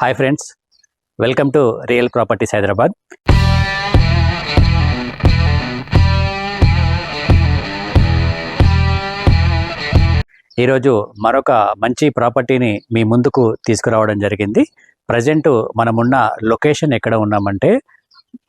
Hi friends, welcome to real properties Hyderabad. ఈరోజు మరొక మంచి ప్రాపర్టీని మీ ముందుకు తీసుకురావడం జరిగింది. ప్రజెంట్ మనమున్న లొకేషన్ ఎక్కడ ఉన్నామంటే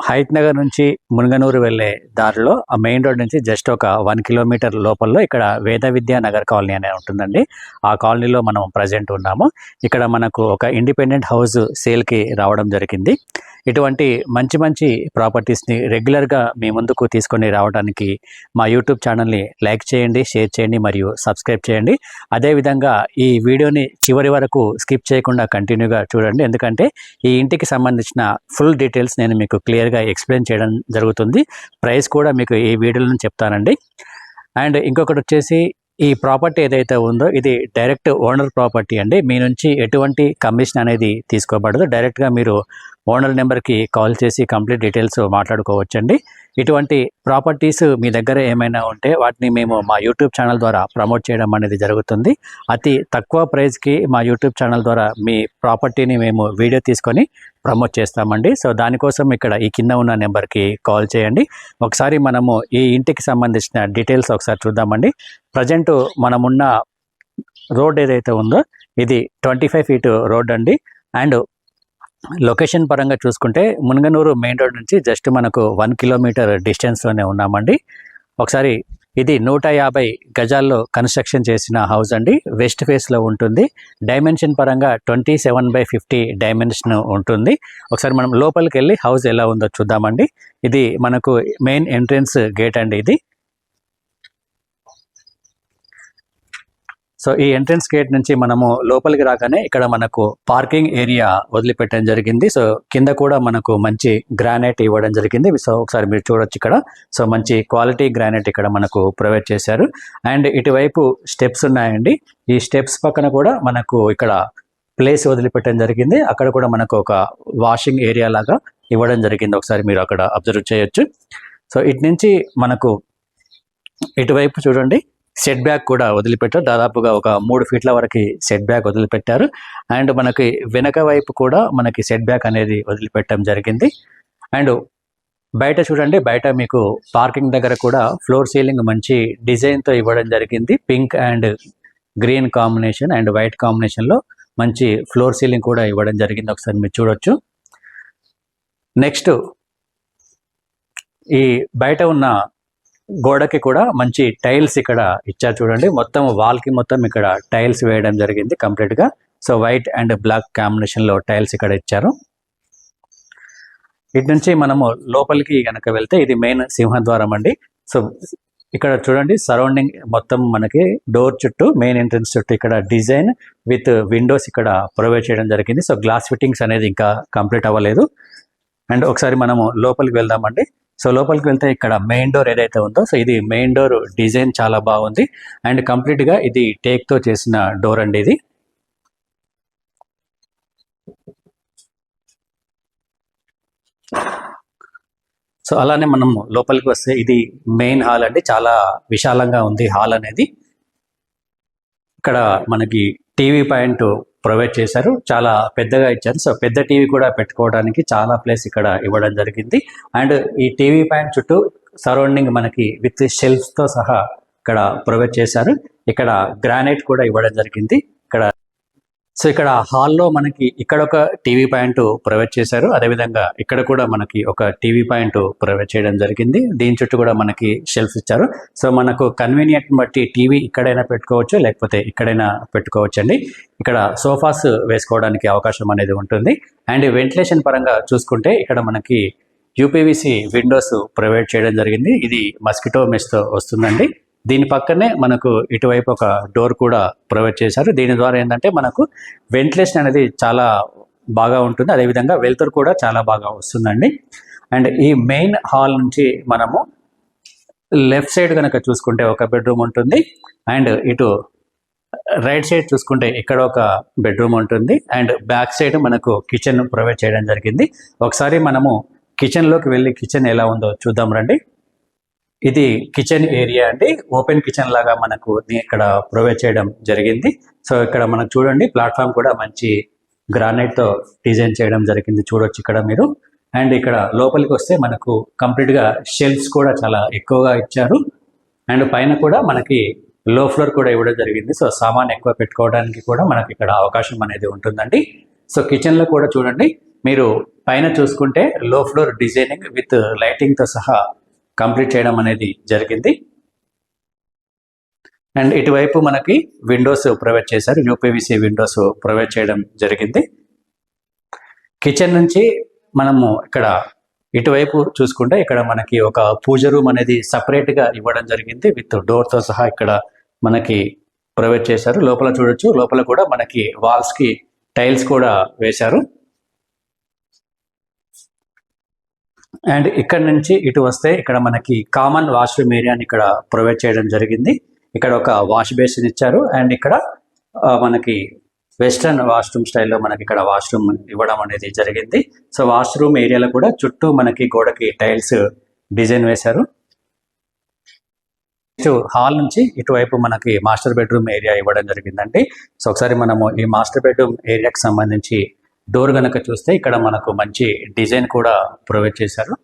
హైత్ నగర్ నుంచి మునగనూరు వెళ్ళే దారిలో ఆ మెయిన్ రోడ్ నుంచి జస్ట్ ఒక 1 కిలోమీటర్ లోపల్లో ఇక్కడ వేద విద్యా నగర్ కాలనీ అనేది ఉంటుందండి. ఆ కాలనీలో మనం ప్రజెంట్ ఉన్నాము. ఇక్కడ మనకు ఒక ఇండిపెండెంట్ హౌస్ సేల్కి రావడం జరిగింది. ఇటువంటి మంచి మంచి ప్రాపర్టీస్ని రెగ్యులర్గా మీ ముందుకు తీసుకొని రావడానికి మా యూట్యూబ్ ఛానల్ని లైక్ చేయండి, షేర్ చేయండి మరియు సబ్స్క్రైబ్ చేయండి. అదేవిధంగా ఈ వీడియోని చివరి వరకు స్కిప్ చేయకుండా కంటిన్యూగా చూడండి, ఎందుకంటే ఈ ఇంటికి సంబంధించిన ఫుల్ డీటెయిల్స్ నేను మీకు క్లియర్గా ఎక్స్ప్లెయిన్ చేయడం జరుగుతుంది. ప్రైస్ కూడా మీకు ఈ వీడియోలో చెప్తానండి. అండ్ ఇంకొకటి వచ్చేసి, ఈ ప్రాపర్టీ ఏదైతే ఉందో ఇది డైరెక్ట్ ఓనర్ ప్రాపర్టీ అండి. మీ నుంచి ఎటువంటి కమిషన్ అనేది తీసుకోబడదు. డైరెక్ట్గా మీరు ఓనర్ నెంబర్కి కాల్ చేసి కంప్లీట్ డీటెయిల్స్ మాట్లాడుకోవచ్చండి. ఇటువంటి ప్రాపర్టీస్ మీ దగ్గర ఏమైనా ఉంటే వాటిని మేము మా యూట్యూబ్ ఛానల్ ద్వారా ప్రమోట్ చేయడం అనేది జరుగుతుంది. అతి తక్కువ ప్రైస్కి మా యూట్యూబ్ ఛానల్ ద్వారా మీ ప్రాపర్టీని మేము వీడియో తీసుకొని ప్రమోట్ చేస్తామండి. సో దానికోసం ఇక్కడ ఈ కింద ఉన్న నెంబర్కి కాల్ చేయండి. ఒకసారి మనము ఈ ఇంటికి సంబంధించిన డీటెయిల్స్ ఒకసారి చూద్దామండి. ప్రజెంట్ మనమున్న రోడ్ ఏదైతే ఉందో ఇది 25 ఫీట్ రోడ్ అండి. అండ్ లొకేషన్ పరంగా చూసుకుంటే మునగనూరు మెయిన్ రోడ్ నుంచి జస్ట్ మనకు 1 కిలోమీటర్ డిస్టెన్స్లోనే ఉన్నామండి. ఒకసారి ఇది 150 గజాల్లో కన్స్ట్రక్షన్ చేసిన హౌస్ అండి. వెస్ట్ ఫేస్లో ఉంటుంది. డైమెన్షన్ పరంగా 27/50 డైమెన్షన్ ఉంటుంది. ఒకసారి మనం లోపలికి వెళ్ళి హౌస్ ఎలా ఉందో చూద్దామండి. ఇది మనకు మెయిన్ ఎంట్రన్స్ గేట్ అండి ఇది. సో ఈ ఎంట్రన్స్ గేట్ నుంచి మనము లోపలికి రాగానే ఇక్కడ మనకు పార్కింగ్ ఏరియా వదిలిపెట్టడం జరిగింది. సో కింద కూడా మనకు మంచి గ్రానైట్ ఇవ్వడం జరిగింది. సో ఒకసారి మీరు చూడొచ్చు ఇక్కడ. సో మంచి క్వాలిటీ గ్రానైట్ ఇక్కడ మనకు ప్రొవైడ్ చేశారు. అండ్ ఇటువైపు స్టెప్స్ ఉన్నాయండి. ఈ స్టెప్స్ పక్కన కూడా మనకు ఇక్కడ ప్లేస్ వదిలిపెట్టడం జరిగింది. అక్కడ కూడా మనకు ఒక వాషింగ్ ఏరియా లాగా ఇవ్వడం జరిగింది. ఒకసారి మీరు అక్కడ అబ్జర్వ్ చేయొచ్చు. సో ఇటు నుంచి మనకు ఇటువైపు చూడండి, సెట్ బ్యాక్ కూడా వదిలిపెట్టారు. దాదాపుగా ఒక 3 ఫీట్ల వరకు సెట్ బ్యాక్ వదిలిపెట్టారు. అండ్ మనకి వెనక వైపు కూడా మనకి సెట్ బ్యాక్ అనేది వదిలిపెట్టడం జరిగింది. అండ్ బయట చూడండి, బయట మీకు పార్కింగ్ దగ్గర కూడా ఫ్లోర్ సీలింగ్ మంచి డిజైన్తో ఇవ్వడం జరిగింది. Pink and green combination and white కాంబినేషన్లో మంచి ఫ్లోర్ సీలింగ్ కూడా ఇవ్వడం జరిగింది. ఒకసారి మీరు చూడొచ్చు. నెక్స్ట్ ఈ బయట ఉన్న గోడకి కూడా మంచి టైల్స్ ఇక్కడ ఇచ్చారు చూడండి. మొత్తం వాల్కి మొత్తం ఇక్కడ టైల్స్ వేయడం జరిగింది కంప్లీట్గా. సో వైట్ అండ్ బ్లాక్ కాంబినేషన్లో టైల్స్ ఇక్కడ ఇచ్చారు. ఇటు నుంచి మనము లోపలికి కనుక వెళ్తే ఇది మెయిన్ సింహద్వారం అండి. సో ఇక్కడ చూడండి, సరౌండింగ్ మొత్తం మనకి డోర్ చుట్టూ, మెయిన్ ఎంట్రన్స్ చుట్టూ ఇక్కడ డిజైన్ విత్ విండోస్ ఇక్కడ ప్రొవైడ్ చేయడం జరిగింది. సో గ్లాస్ ఫిట్టింగ్స్ అనేది ఇంకా కంప్లీట్ అవ్వలేదు. అండ్ ఒకసారి మనము లోపలికి వెళ్దామండి. సో లోపలికి వెళ్తే ఇక్కడ మెయిన్ డోర్ ఏదైతే ఉందో, సో ఇది మెయిన్ డోర్ డిజైన్ చాలా బాగుంది. అండ్ కంప్లీట్గా ఇది టేక్తో చేసిన డోర్ అండి ఇది. సో అలానే మనం లోపలికి వస్తే ఇది మెయిన్ హాల్ అండి. చాలా విశాలంగా ఉంది హాల్ అనేది. ఇక్కడ మనకి టీవీ పాయింట్ ప్రొవైడ్ చేశారు, చాలా పెద్దగా ఇచ్చారు. సో పెద్ద టీవీ కూడా పెట్టుకోవడానికి చాలా ప్లేస్ ఇక్కడ ఇవ్వడం జరిగింది. అండ్ ఈ టీవీ పాయింట్ చుట్టూ సరౌండింగ్ మనకి విత్ షెల్ఫ్స్తో సహా ఇక్కడ ప్రొవైడ్ చేశారు. ఇక్కడ గ్రానైట్ కూడా ఇవ్వడం జరిగింది ఇక్కడ. సో ఇక్కడ హాల్లో మనకి ఇక్కడ ఒక టీవీ పాయింట్ ప్రొవైడ్ చేశారు. అదేవిధంగా ఇక్కడ కూడా మనకి ఒక టీవీ పాయింట్ ప్రొవైడ్ చేయడం జరిగింది. దీని చుట్టూ కూడా మనకి షెల్ఫ్ ఇచ్చారు. సో మనకు కన్వీనియంట్ బట్టి టీవీ ఇక్కడైనా పెట్టుకోవచ్చు, లేకపోతే ఇక్కడైనా పెట్టుకోవచ్చు అండి. ఇక్కడ సోఫాస్ వేసుకోవడానికి అవకాశం అనేది ఉంటుంది. అండ్ వెంటిలేషన్ పరంగా చూసుకుంటే ఇక్కడ మనకి యూపీవీసీ విండోస్ ప్రొవైడ్ చేయడం జరిగింది. ఇది మస్కిటో మెష్తో వస్తుందండి. దీని పక్కనే మనకు ఇటువైపు ఒక డోర్ కూడా ప్రొవైడ్ చేశారు. దీని ద్వారా ఏంటంటే మనకు వెంటిలేషన్ అనేది చాలా బాగా ఉంటుంది. అదేవిధంగా వెలుతురు కూడా చాలా బాగా వస్తుందండి. అండ్ ఈ మెయిన్ హాల్ నుంచి మనము లెఫ్ట్ సైడ్ కనుక చూసుకుంటే ఒక బెడ్రూమ్ ఉంటుంది. అండ్ ఇటు రైట్ సైడ్ చూసుకుంటే ఇక్కడ ఒక బెడ్రూమ్ ఉంటుంది. అండ్ బ్యాక్ సైడ్ మనకు కిచెన్ ప్రొవైడ్ చేయడం జరిగింది. ఒకసారి మనము కిచెన్లోకి వెళ్ళి కిచెన్ ఎలా ఉందో చూద్దాం రండి. ఇది కిచెన్ ఏరియా అండి. ఓపెన్ కిచెన్ లాగా మనకు ఇక్కడ ప్రొవైడ్ చేయడం జరిగింది. సో ఇక్కడ మనకు చూడండి, ప్లాట్ఫామ్ కూడా మంచి గ్రానైట్తో డిజైన్ చేయడం జరిగింది, చూడొచ్చు ఇక్కడ మీరు. అండ్ ఇక్కడ లోపలికి వస్తే మనకు కంప్లీట్గా షెల్ఫ్స్ కూడా చాలా ఎక్కువగా ఇచ్చారు. అండ్ పైన కూడా మనకి లో ఫ్లోర్ కూడా ఇవ్వడం జరిగింది. సో సామాన్ ఎక్కువ పెట్టుకోవడానికి కూడా మనకి ఇక్కడ అవకాశం అనేది ఉంటుందండి. సో కిచెన్లో కూడా చూడండి, మీరు పైన చూసుకుంటే లో ఫ్లోర్ డిజైనింగ్ విత్ లైటింగ్తో సహా కంప్లీట్ చేయడం అనేది జరిగింది. అండ్ ఇటువైపు మనకి విండోస్ ప్రొవైడ్ చేశారు, యూపీవీసీ విండోస్ ప్రొవైడ్ చేయడం జరిగింది. కిచెన్ నుంచి మనము ఇక్కడ ఇటువైపు చూసుకుంటే ఇక్కడ మనకి ఒక పూజ రూమ్ అనేది సపరేట్గా ఇవ్వడం జరిగింది, విత్ డోర్తో సహా ఇక్కడ మనకి ప్రొవైడ్ చేశారు. లోపల చూడొచ్చు, లోపల కూడా మనకి వాల్స్కి టైల్స్ కూడా వేశారు. అండ్ ఇక్కడ నుంచి ఇటు వస్తే ఇక్కడ మనకి కామన్ వాష్రూమ్ ఏరియాని ఇక్కడ ప్రొవైడ్ చేయడం జరిగింది. ఇక్కడ ఒక వాష్ బేసిన్ ఇచ్చారు. అండ్ ఇక్కడ మనకి వెస్ట్రన్ వాష్రూమ్ స్టైల్లో మనకి ఇక్కడ వాష్రూమ్ ఇవ్వడం అనేది జరిగింది. సో వాష్రూమ్ ఏరియాలో కూడా చుట్టూ మనకి గోడకి టైల్స్ డిజైన్ వేశారు. హాల్ నుంచి ఇటువైపు మనకి మాస్టర్ బెడ్రూమ్ ఏరియా ఇవ్వడం జరిగిందండి. సో ఒకసారి మనము ఈ మాస్టర్ బెడ్రూమ్ ఏరియాకి సంబంధించి డోర్ కనుక చూస్తే ఇక్కడ మనకు మంచి డిజైన్ కూడా ప్రొవైడ్ చేశారు.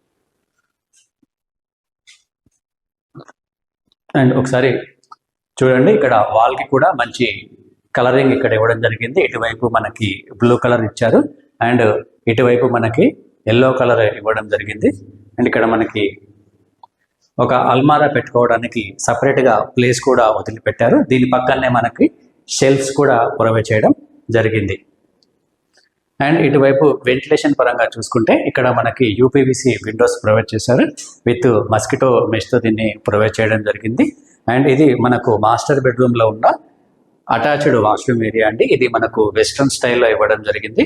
అండ్ ఒకసారి చూడండి, ఇక్కడ వాల్కి కూడా మంచి కలరింగ్ ఇక్కడ ఇవ్వడం జరిగింది. ఇటువైపు మనకి బ్లూ కలర్ ఇచ్చారు అండ్ ఇటువైపు మనకి ఎల్లో కలర్ ఇవ్వడం జరిగింది. అండ్ ఇక్కడ మనకి ఒక అల్మారా పెట్టుకోవడానికి సపరేట్గా ప్లేస్ కూడా వదిలిపెట్టారు. దీని పక్కనే మనకి షెల్ఫ్స్ కూడా ప్రొవైడ్ చేయడం జరిగింది. అండ్ ఇటువైపు వెంటిలేషన్ పరంగా చూసుకుంటే ఇక్కడ మనకి యూపీవీసీ విండోస్ ప్రొవైడ్ చేశారు, విత్ మస్కిటో మెష్తో దీన్ని ప్రొవైడ్ చేయడం జరిగింది. అండ్ ఇది మనకు మాస్టర్ బెడ్రూమ్లో ఉన్న అటాచ్డ్ వాష్రూమ్ ఏరియా అండి. ఇది మనకు వెస్ట్రన్ స్టైల్లో ఇవ్వడం జరిగింది.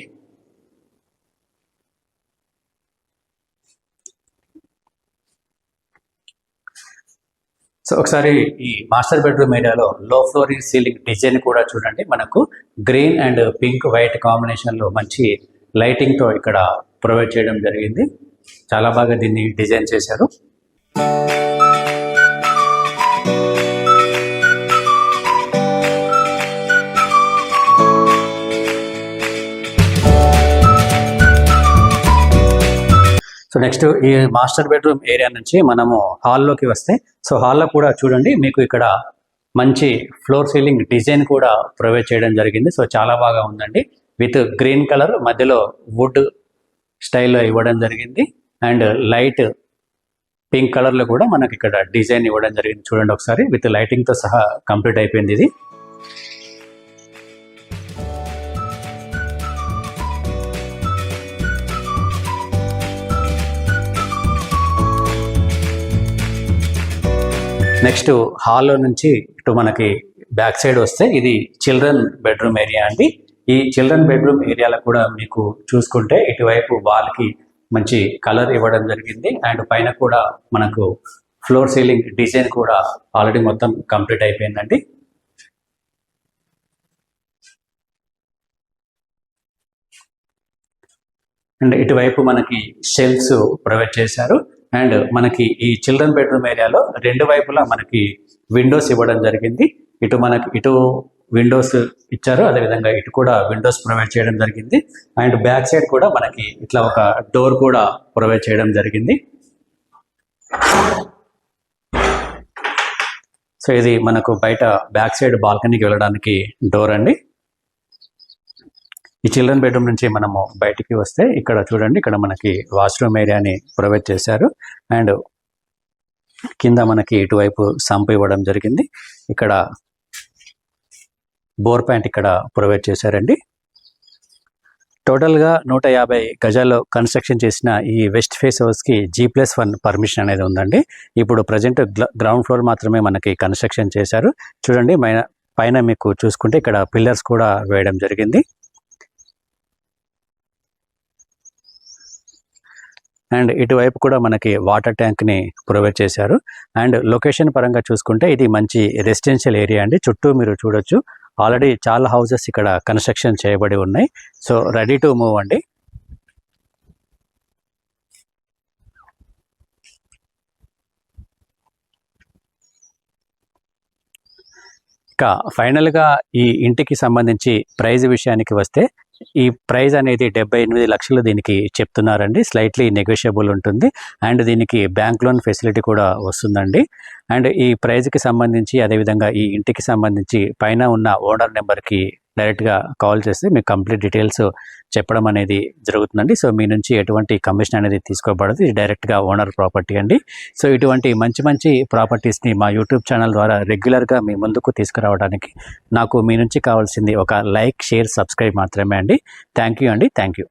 సో ఒకసారి ఈ మాస్టర్ బెడ్రూమ్ ఏరియాలో లో ఫ్లోర్ సీలింగ్ డిజైన్ కూడా చూడండి, మనకు గ్రీన్ అండ్ పింక్ వైట్ కాంబినేషన్లో మంచి లైటింగ్తో ఇక్కడ ప్రొవైడ్ చేయడం జరిగింది. చాలా బాగా దీన్ని డిజైన్ చేశారు. సో నెక్స్ట్ ఈ మాస్టర్ బెడ్రూమ్ ఏరియా నుంచి మనము హాల్లోకి వస్తే, సో హాల్లో కూడా చూడండి, మీకు ఇక్కడ మంచి ఫ్లోర్ సీలింగ్ డిజైన్ కూడా ప్రొవైడ్ చేయడం జరిగింది. సో చాలా బాగా ఉందండి, విత్ గ్రీన్ కలర్ మధ్యలో వుడ్ స్టైల్లో ఇవ్వడం జరిగింది. అండ్ లైట్ పింక్ కలర్లో కూడా మనకి ఇక్కడ డిజైన్ ఇవ్వడం జరిగింది. చూడండి ఒకసారి, విత్ లైటింగ్తో సహా కంప్లీట్ అయిపోయింది ఇది. నెక్స్ట్ హాల్లో నుంచి ఇటు మనకి బ్యాక్ సైడ్ వస్తే ఇది చిల్డ్రన్ బెడ్రూమ్ ఏరియా అండి. ఈ చిల్డ్రన్ బెడ్రూమ్ ఏరియాలో కూడా మీకు చూసుకుంటే ఇటువైపు వాల్కి మంచి కలర్ ఇవ్వడం జరిగింది. అండ్ పైన కూడా మనకు ఫ్లోర్ సీలింగ్ డిజైన్ కూడా ఆల్రెడీ మొత్తం కంప్లీట్ అయిపోయిందండి. అండ్ ఇటువైపు మనకి షెల్ఫ్స్ ప్రొవైడ్ చేశారు. అండ్ మనకి ఈ చిల్డ్రన్ బెడ్రూమ్ ఏరియాలో రెండు వైపులా మనకి విండోస్ ఇవ్వడం జరిగింది. ఇటు విండోస్ ఇచ్చారు, అదేవిధంగా ఇటు కూడా విండోస్ ప్రొవైడ్ చేయడం జరిగింది. అండ్ బ్యాక్ సైడ్ కూడా మనకి ఇట్లా ఒక డోర్ కూడా ప్రొవైడ్ చేయడం జరిగింది. సో ఇది మనకు బయట బ్యాక్ సైడ్ బాల్కనీకి వెళ్ళడానికి డోర్ అండి. ఈ చిల్డ్రన్ బెడ్రూమ్ నుంచి మనము బయటికి వస్తే ఇక్కడ చూడండి, ఇక్కడ మనకి వాష్రూమ్ ఏరియాని ప్రొవైడ్ చేశారు. అండ్ కింద మనకి ఇటువైపు సంప్ ఇవ్వడం జరిగింది. ఇక్కడ బోర్ ప్యాంట్ ఇక్కడ ప్రొవైడ్ చేశారండి. టోటల్గా 150 గజాల్లో కన్స్ట్రక్షన్ చేసిన ఈ వెస్ట్ ఫేస్ హౌస్కి G+1 పర్మిషన్ అనేది ఉందండి. ఇప్పుడు ప్రజెంట్ గ్రౌండ్ ఫ్లోర్ మాత్రమే మనకి కన్స్ట్రక్షన్ చేశారు. చూడండి, పైన మీకు చూసుకుంటే ఇక్కడ పిల్లర్స్ కూడా వేయడం జరిగింది. అండ్ ఇటువైపు కూడా మనకి వాటర్ ట్యాంక్ని ప్రొవైడ్ చేశారు. అండ్ లొకేషన్ పరంగా చూసుకుంటే ఇది మంచి రెసిడెన్షియల్ ఏరియా అండి. చుట్టూ మీరు చూడొచ్చు, ఆల్రెడీ చాలా హౌసెస్ ఇక్కడ కన్స్ట్రక్షన్ చేయబడి ఉన్నాయి. సో రెడీ టు మూవ్ అండి. ఇక ఫైనల్గా ఈ ఇంటికి సంబంధించి ప్రైజ్ విషయానికి వస్తే ఈ ప్రైస్ అనేది 78 లక్షలు దీనికి చెప్తున్నారండి. స్లైట్లీ నెగోషియబుల్ ఉంటుంది అండ్ దీనికి బ్యాంక్ లోన్ ఫెసిలిటీ కూడా వస్తుందండి. అండ్ ఈ ప్రైజ్కి సంబంధించి అదేవిధంగా ఈ ఇంటికి సంబంధించి పైన ఉన్న ఓనర్ నెంబర్కి డైరెక్ట్గా కాల్ చేస్తే మీకు కంప్లీట్ డీటెయిల్స్ చెప్పడం అనేది జరుగుతుందండి. సో మీ నుంచి ఎటువంటి కమిషన్ అనేది తీసుకోబడదు, ఇది డైరెక్ట్గా ఓనర్ ప్రాపర్టీ అండి. సో ఇటువంటి మంచి మంచి ప్రాపర్టీస్ని మా యూట్యూబ్ ఛానల్ ద్వారా రెగ్యులర్గా మీ ముందుకు తీసుకురావడానికి నాకు మీ నుంచి కావాల్సింది ఒక లైక్, షేర్, సబ్స్క్రైబ్ మాత్రమే అండి. థ్యాంక్ యూ అండి. Thank you.